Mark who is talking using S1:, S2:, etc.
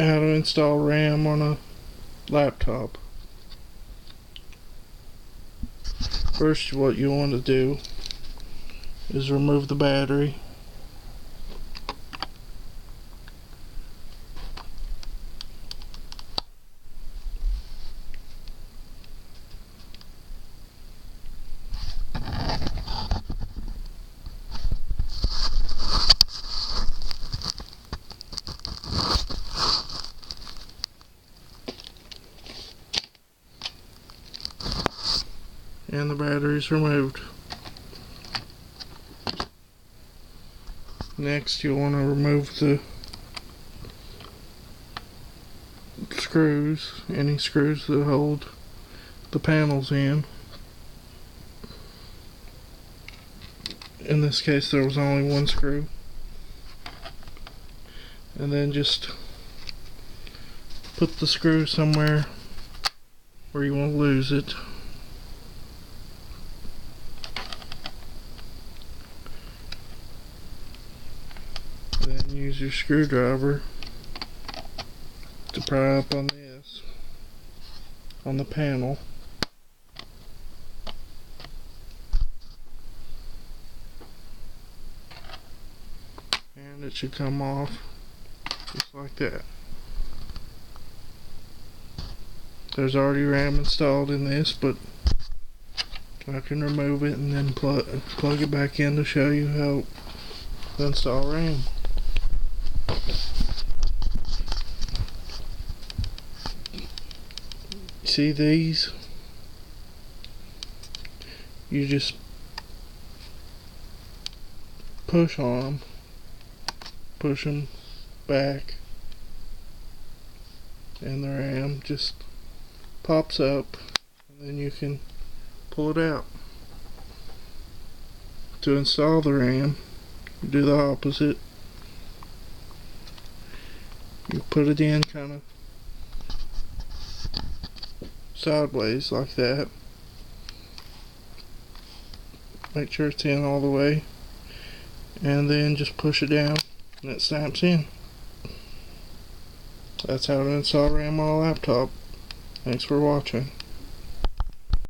S1: how to install RAM on a laptop. First, what you want to do is remove the battery. And the battery's removed. Next, you'll want to remove the screws, any screws that hold the panels in. In this case, there was only one screw. And then just put the screw somewhere where you won't lose it. Then use your screwdriver to pry up on this, on the panel. And it should come off just like that. There's already RAM installed in this, but I can remove it and then plug it back in to show you how to install RAM. See these? You just push on them back, and the RAM just pops up, and then you can pull it out. To install the RAM, you do the opposite. You put it in kind of sideways like that. Make sure it's in all the way, and then just push it down and it snaps in. That's how to install RAM on a laptop. Thanks for watching.